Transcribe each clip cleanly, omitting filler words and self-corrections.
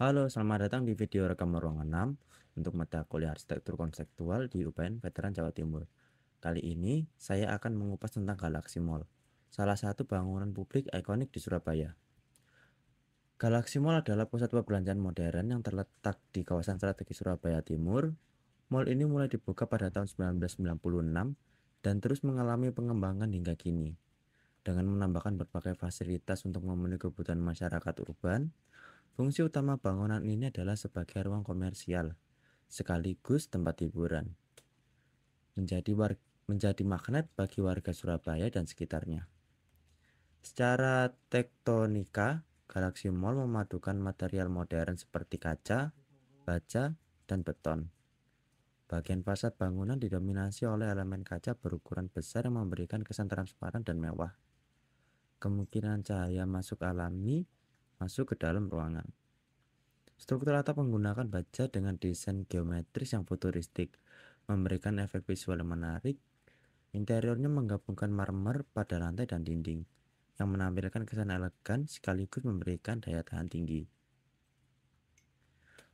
Halo, selamat datang di video rekam ruang 6 untuk mata kuliah arsitektur konseptual di UPN Veteran Jawa Timur. Kali ini saya akan mengupas tentang Galaxy Mall, salah satu bangunan publik ikonik di Surabaya. Galaxy Mall adalah pusat perbelanjaan modern yang terletak di kawasan strategis Surabaya Timur. Mall ini mulai dibuka pada tahun 1996 dan terus mengalami pengembangan hingga kini, dengan menambahkan berbagai fasilitas untuk memenuhi kebutuhan masyarakat urban. Fungsi utama bangunan ini adalah sebagai ruang komersial, sekaligus tempat hiburan, menjadi magnet bagi warga Surabaya dan sekitarnya. Secara tektonika, Galaxy Mall memadukan material modern seperti kaca, baja, dan beton. Bagian fasad bangunan didominasi oleh elemen kaca berukuran besar yang memberikan kesan transparan dan mewah. Kemungkinan cahaya masuk alami masuk ke dalam ruangan. Struktur atap menggunakan baja dengan desain geometris yang futuristik, memberikan efek visual yang menarik. Interiornya menggabungkan marmer pada lantai dan dinding, yang menampilkan kesan elegan sekaligus memberikan daya tahan tinggi.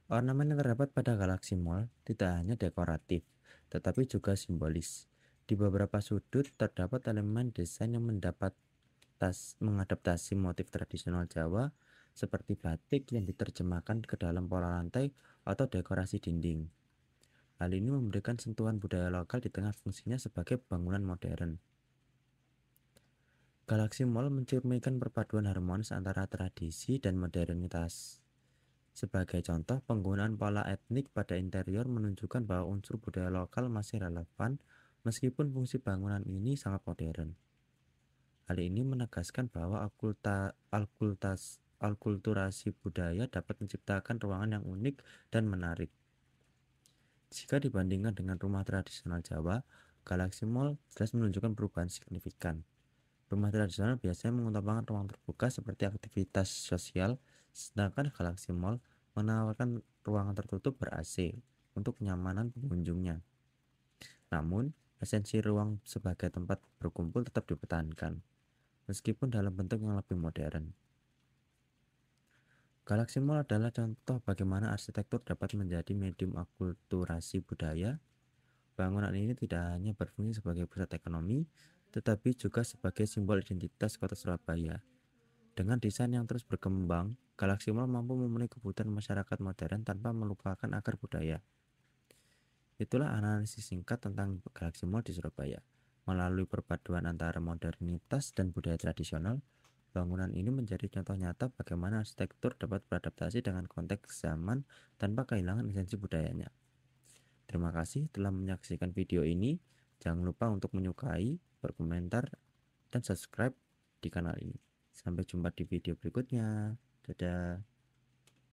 Ornamen yang terdapat pada Galaxy Mall tidak hanya dekoratif, tetapi juga simbolis. Di beberapa sudut terdapat elemen desain yang mengadaptasi motif tradisional Jawa seperti batik yang diterjemahkan ke dalam pola lantai atau dekorasi dinding. Hal ini memberikan sentuhan budaya lokal di tengah fungsinya sebagai bangunan modern. Galaxy Mall mencerminkan perpaduan harmonis antara tradisi dan modernitas. Sebagai contoh, penggunaan pola etnik pada interior menunjukkan bahwa unsur budaya lokal masih relevan meskipun fungsi bangunan ini sangat modern. Hal ini menegaskan bahwa alkulturasi budaya dapat menciptakan ruangan yang unik dan menarik. Jika dibandingkan dengan rumah tradisional Jawa, Galaxy Mall jelas menunjukkan perubahan signifikan. Rumah tradisional biasanya mengutamakan ruang terbuka seperti aktivitas sosial, sedangkan Galaxy Mall menawarkan ruangan tertutup ber-AC untuk kenyamanan pengunjungnya. Namun, esensi ruang sebagai tempat berkumpul tetap dipertahankan, meskipun dalam bentuk yang lebih modern. Galaxy Mall adalah contoh bagaimana arsitektur dapat menjadi medium akulturasi budaya. Bangunan ini tidak hanya berfungsi sebagai pusat ekonomi, tetapi juga sebagai simbol identitas kota Surabaya. Dengan desain yang terus berkembang, Galaxy Mall mampu memenuhi kebutuhan masyarakat modern tanpa melupakan akar budaya. Itulah analisis singkat tentang Galaxy Mall di Surabaya. Melalui perpaduan antara modernitas dan budaya tradisional, bangunan ini menjadi contoh nyata bagaimana arsitektur dapat beradaptasi dengan konteks zaman tanpa kehilangan esensi budayanya. Terima kasih telah menyaksikan video ini. Jangan lupa untuk menyukai, berkomentar, dan subscribe di kanal ini. Sampai jumpa di video berikutnya. Dadah.